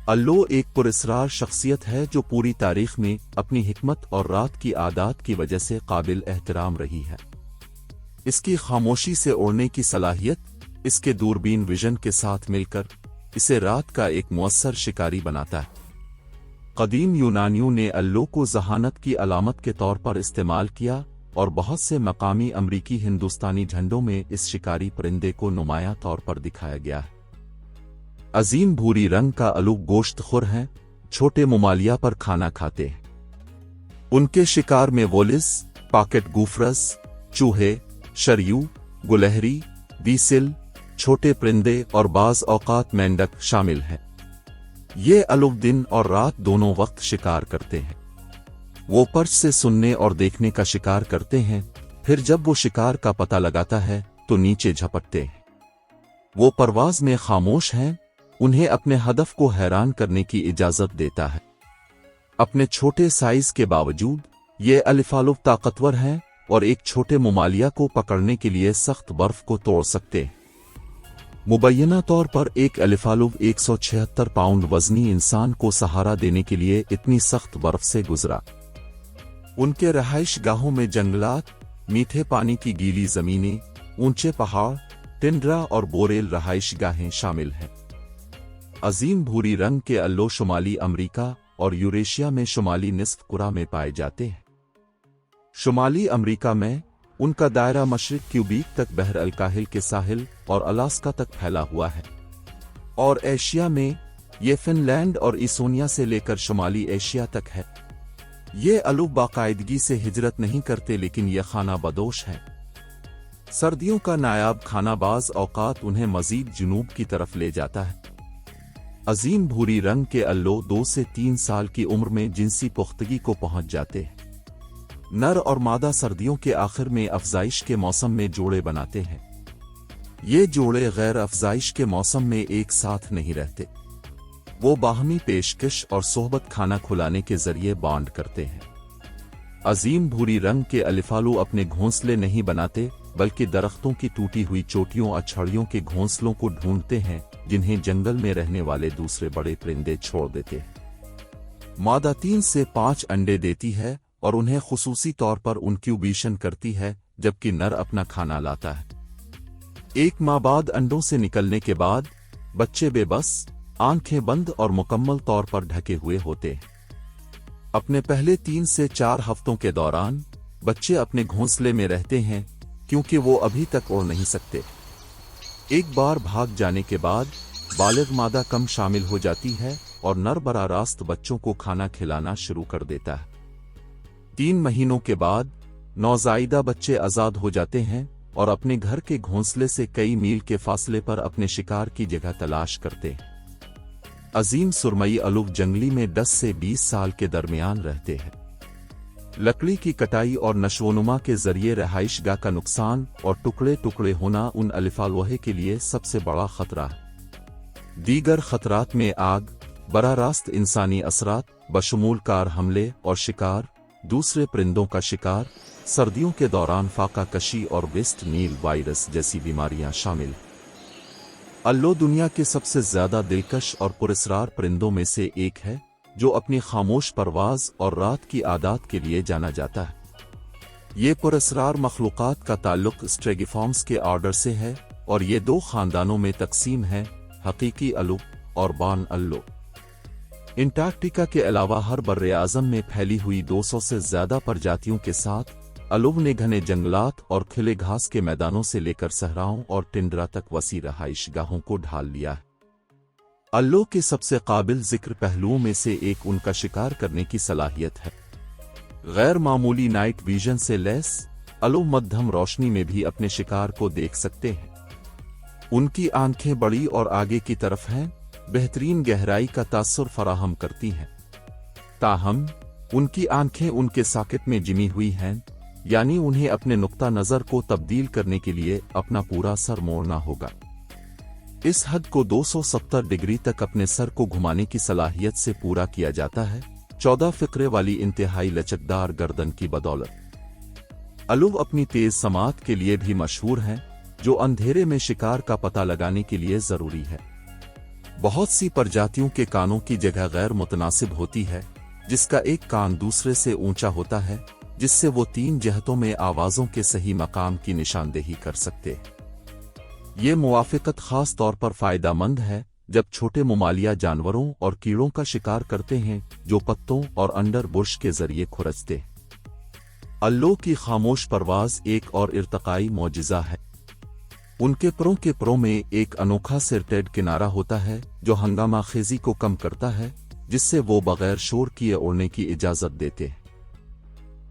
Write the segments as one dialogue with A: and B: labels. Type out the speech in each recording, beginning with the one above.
A: अल्लो एक पुरस्कार शख्सियत है जो पूरी तारीख में अपनी हिकमत और रात की आदत की वजह से काबिल एहतराम रही है। इसकी खामोशी से उड़ने की सलाहियत इसके दूरबीन विजन के साथ मिलकर इसे रात का एक मुअस्सर शिकारी बनाता है। कदीम यूनानियों ने अल्लो को जहानत की अलामत के तौर पर इस्तेमाल किया और बहुत से मकामी अमरीकी हिंदुस्तानी झंडों में इस शिकारी परिंदे को नुमायां तौर पर दिखाया गया है। अजीम भूरी रंग का अलूग गोश्तखोर हैं, छोटे मुमालिया पर खाना खाते हैं। उनके शिकार में वोलिस, पॉकेट गूफरस, चूहे, शरयू, गुलहरी, बीसिल, छोटे परिंदे और बाज औकात मेंढक शामिल हैं। ये अलूग दिन और रात दोनों वक्त शिकार करते हैं। वो पर्च से सुनने और देखने का शिकार करते हैं, फिर जब वो शिकार का पता लगाता है तो नीचे झपटते हैं। वो परवाज में खामोश हैं, उन्हें अपने हदफ को हैरान करने की इजाजत देता है। अपने छोटे साइज के बावजूद ये अलिफालुफ ताकतवर हैं और एक छोटे मुमालिया को पकड़ने के लिए सख्त बर्फ को तोड़ सकते हैं। मुबैना तौर पर एक अलिफालुफ 176 पाउंड वजनी इंसान को सहारा देने के लिए इतनी सख्त बर्फ से गुजरा। उनके रहाइश गाहों में जंगलात, मीठे पानी की गीली जमीनें, ऊंचे पहाड़, टिंड्रा और बोरेल रहाइश गाहें शामिल हैं। अजीम भूरी रंग के अल्लो शुमाली अमेरिका और यूरेशिया में शुमाली निस्फ कुरा में पाए जाते हैं। शुमाली अमेरिका में उनका दायरा मशरिक क्यूबिक तक बहर अलकाहिल के साहिल और अलास्का तक फैला हुआ है, और एशिया में ये फिनलैंड और इस्टोनिया से लेकर शुमाली एशिया तक है। ये अलूग बाकायदगी से हिजरत नहीं करते, लेकिन ये खाना बदोश हैं। सर्दियों का नायाब खाना बाज औकात उन्हें मजीद जुनूब की तरफ ले जाता है। अजीम भूरी रंग के अल्लो 2 से 3 साल की उम्र में जिनसी पुख्तगी को पहुंच जाते हैं। नर और मादा सर्दियों के आखिर में अफजाइश के मौसम में जोड़े बनाते हैं। ये जोड़े गैर अफजाइश के मौसम में एक साथ नहीं रहते। वो बाहमी पेशकश और सोहबत खाना खुलाने के जरिए बॉन्ड करते हैं। अजीम भूरी रंग के अलिफालू अपने घोंसले नहीं बनाते, बल्कि दरख्तों की टूटी हुई चोटियों और छड़ियों के घोंसलों को ढूंढते हैं, जिन्हें जंगल में रहने वाले दूसरे बड़े परिंदे छोड़ देते हैं। मादा 3 से 5 अंडे देती है और उन्हें खुसूसी तौर पर इनक्यूबेशन करती है, जबकि नर अपना खाना लाता है। एक माह बाद अंडों से निकलने के बाद बच्चे बेबस, आंखें बंद और मुकम्मल तौर पर ढके हुए होते हैं। अपने पहले 3 से 4 हफ्तों के दौरान बच्चे अपने घोंसले में रहते हैं, क्योंकि वो अभी तक उड़ नहीं सकते। एक बार भाग जाने के बाद बालिग मादा कम शामिल हो जाती है और नर बराह रास्त बच्चों को खाना खिलाना शुरू कर देता है। 3 महीनों के बाद नौजायदा बच्चे आजाद हो जाते हैं और अपने घर के घोंसले से कई मील के फासले पर अपने शिकार की जगह तलाश करते हैं। अजीम सुरमई अलूग जंगली में 10 से 20 साल के दरमियान रहते हैं। लकड़ी की कटाई और नशोनुमा के जरिए रहाइशगाह का नुकसान और टुकड़े टुकड़े होना उन अलिफालोहे के लिए सबसे बड़ा खतरा है। दीगर खतरात में आग, बराह रास्त इंसानी असरात बशमूल कार हमले और शिकार, दूसरे परिंदों का शिकार, सर्दियों के दौरान फाका कशी और वेस्ट नील वायरस जैसी बीमारियां शामिल। अल्लो दुनिया के सबसे ज्यादा दिलकश और पुरस्कार परिंदों में से एक है, जो अपनी खामोश परवाज और रात की आदत के लिए जाना जाता है। ये पुरस्कार मखलूक़ात का ताल्लुक स्ट्रेगिफॉर्म्स के ऑर्डर से है और ये 2 खानदानों में तकसीम है, हकीकी अल्लो और बान अल्लो। अंटार्कटिका के अलावा हर बर्रे आज़म में फैली हुई 200 से ज्यादा प्रजातियों के साथ अल्लो ने घने जंगलात और खिले घास के मैदानों से लेकर सहराओं और टिंड्रा तक वसी रहाइश गाहों को ढाल लिया है। अल्लो के सबसे काबिल जिक्र पहलुओं में से एक उनका शिकार करने की सलाहियत है। गैर मामूली नाइट विजन से लैस अल्लो मध्यम रोशनी में भी अपने शिकार को देख सकते हैं। उनकी आंखें बड़ी और आगे की तरफ हैं, बेहतरीन गहराई का तासुर फराहम करती हैं। ताहम उनकी आंखें उनके साकिट में जिमी हुई हैं, यानी उन्हें अपने नुक्ता नजर को तब्दील करने के लिए अपना पूरा सर मोड़ना होगा। इस हद को 270 डिग्री तक अपने सर को घुमाने की सलाहियत से पूरा किया जाता है, 14 फिक्रे वाली इंतहाई लचकदार गर्दन की बदौलत। अल्लो अपनी तेज समात के लिए भी मशहूर हैं, जो अंधेरे में शिकार का पता लगाने के लिए जरूरी है। बहुत सी प्रजातियों के कानों की जगह गैर मुतनासिब होती है, जिसका एक कान दूसरे से ऊंचा होता है, जिससे वो 3 जहतों में आवाज़ों के सही मकाम की निशानदेही कर सकते हैं। ये मुवाफ़क़त ख़ास तौर पर फ़ायदेमंद है जब छोटे ममालिया जानवरों और कीड़ों का शिकार करते हैं जो पत्तों और अंडर बुर्श के ज़रिए खुरचते हैं। अल्लों की खामोश परवाज़ एक और इर्तकाई मौजिज़ा है। उनके परों के परों में एक अनोखा सिरटेड किनारा होता है जो हंगामा खेजी को कम करता है, जिससे वो बगैर शोर किए उड़ने की इजाज़त देते हैं।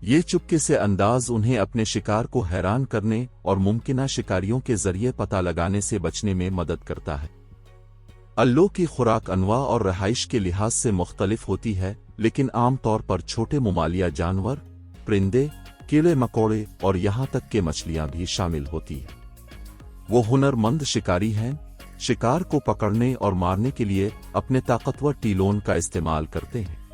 A: ये चुपके से अंदाज उन्हें अपने शिकार को हैरान करने और मुमकिना शिकारियों के जरिए पता लगाने से बचने में मदद करता है। अल्लों की खुराक अनवा और रहाइश के लिहाज से मुख्तलिफ होती है, लेकिन आम तौर पर छोटे ममालिया जानवर, परिंदे, कीड़े मकोड़े और यहाँ तक के मछलियाँ भी शामिल होती हैं। वो हुनरमंद शिकारी हैं, शिकार को पकड़ने और मारने के लिए अपने ताकतवर टीलोन का इस्तेमाल करते हैं।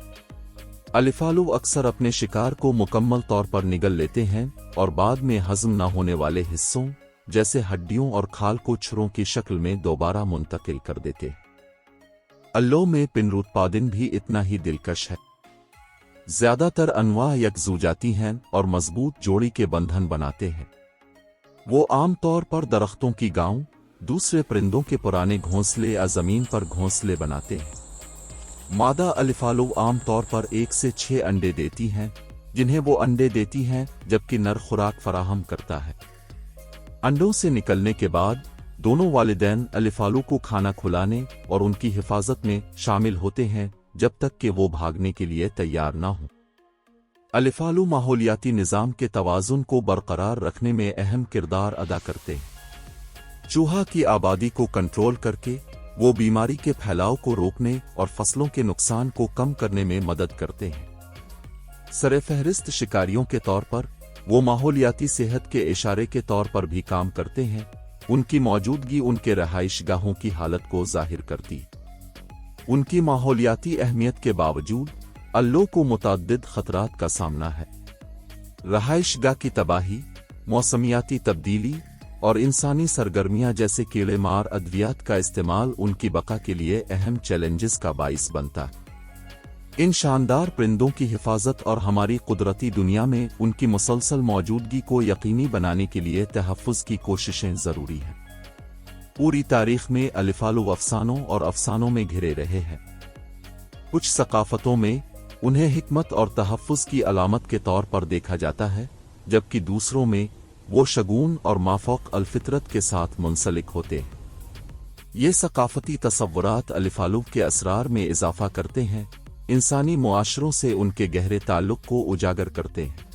A: अलिफालू अक्सर अपने शिकार को मुकम्मल तौर पर निगल लेते हैं और बाद में हजम न होने वाले हिस्सों जैसे हड्डियों और खाल को छुरों की शक्ल में दोबारा मुंतकिल कर देते हैं। अल्लों में पिनरुत्पादन भी इतना ही दिलकश है। ज्यादातर अनवा यकजुजाती हैं और मजबूत जोड़ी के बंधन बनाते हैं। वो आम तौर पर दरख्तों की गांव, दूसरे परिंदों के पुराने घोंसले या जमीन पर घोंसले बनाते हैं। मादा अलिफालू आम तौर पर 1 से 6 अंडे देती हैं, जिन्हें वो अंडे देती हैं जबकि नर खुराक फराहम करता है। अंडों से निकलने के बाद दोनों वालिदैन अलिफालू को खाना खुलाने और उनकी हिफाजत में शामिल होते हैं जब तक कि वो भागने के लिए तैयार ना हों। अलिफालू माहौलियाती निज़ाम के तवाज़ुन को बरकरार रखने में अहम किरदार अदा करते हैं। चूहा की आबादी को कंट्रोल करके वो बीमारी के फैलाव को रोकने और फसलों के नुकसान को कम करने में मदद करते हैं। सरफहरिस्त शिकारियों के तौर पर वो माहौलियाती सेहत के इशारे के तौर पर भी काम करते हैं। उनकी मौजूदगी उनके रहाइशगाहों की हालत को जाहिर करती है। उनकी माहौलियाती अहमियत के बावजूद अल्लों को मुतअद्दिद खतरात का सामना है। रहाइशगाह की तबाही, मौसमियाती तब्दीली और इंसानी सरगर्मियां जैसे कीड़े मार अद्वियात का इस्तेमाल उनकी बका के लिए अहम चैलेंजेस का बाइस बनता है। इन शानदार परिंदों की हिफाजत और हमारी कुदरती दुनिया में उनकी मुसलसल मौजूदगी को यकीनी बनाने के लिए तहफ़्फ़ुज़ की कोशिशें ज़रूरी हैं। पूरी तारीख में अलिफालू अफसानों और अफसानों में घिरे रहे हैं। कुछ सकाफ़तों में उन्हें हिकमत और तहफ़्फ़ुज़ की अलामत के तौर पर देखा जाता है, जबकि दूसरों में वो शगुन और माफ़ौक़ अल-फ़ितरत के साथ मुंसलिक होते हैं। ये सकाफ़ती तसव्वुरात अलिफालू के असरार में इजाफ़ा करते हैं, इंसानी मुआशरों से उनके गहरे ताल्लुक़ को उजागर करते हैं।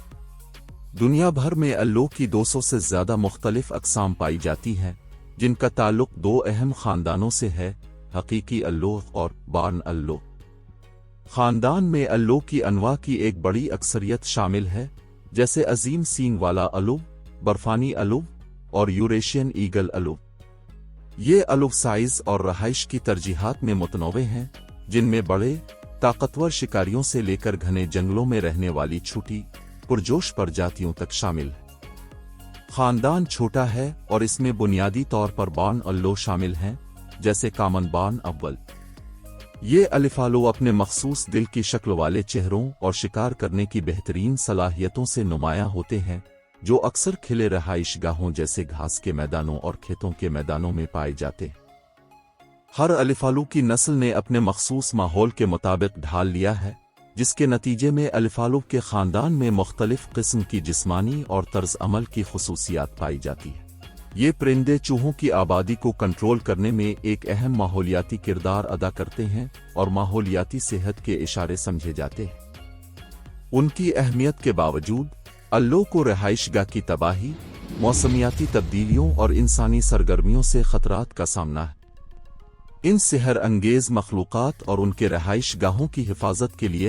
A: दुनिया भर में अल्लों की 200 से ज़्यादा मुख्तलिफ अक़साम पाई जाती हैं, जिनका ताल्लुक़ 2 अहम ख़ानदानों से है, हकीकी अल्लों और बार्न अल्लों। ख़ानदान में अल्लों की अनवा की एक बड़ी अक्सरियत शामिल है, जैसे अजीम सींग वाला अल्लू, बर्फानी अल्लू और यूरेशियन ईगल अल्लू। ये अल्लू साइज़ और रहाइश की तरजीहात में मुतनव्वे हैं, जिनमें बड़े ताकतवर शिकारियों से लेकर घने जंगलों में रहने वाली छोटी पुरजोश प्रजातियों तक शामिल है। ख़ानदान छोटा है और इसमें बुनियादी तौर पर बार्न अल्लो शामिल हैं, जैसे कामन बार्न अव्वल। ये अलिफालू अपने मखसूस दिल की शक्ल वाले चेहरों और शिकार करने की बेहतरीन सलाहियतों से नुमायां होते हैं, जो अक्सर खिले रहाइशगाहों जैसे घास के मैदानों और खेतों के मैदानों में पाए जाते हैं। हर अलिफालू की नस्ल ने अपने मखसूस माहौल के मुताबिक ढाल लिया है, जिसके नतीजे में अलिफालू के ख़ानदान में मुख्तलिफ किस्म की जिस्मानी और तर्ज अमल की खुसूसियात पाई जाती है। ये परिंदे चूहों की आबादी को कंट्रोल करने में एक अहम माहौलियाती किरदार अदा करते हैं और माहौलियाती सेहत के इशारे समझे जाते हैं। उनकी अहमियत के बावजूद अल्लों को रहाइशगाह की तबाही, मौसमियाती तब्दीलियों और इंसानी सरगर्मियों से खतरात का सामना है। इन सेहर अंगेज मखलूक़ात और उनके रहाइशगाहों की हिफाजत के लिए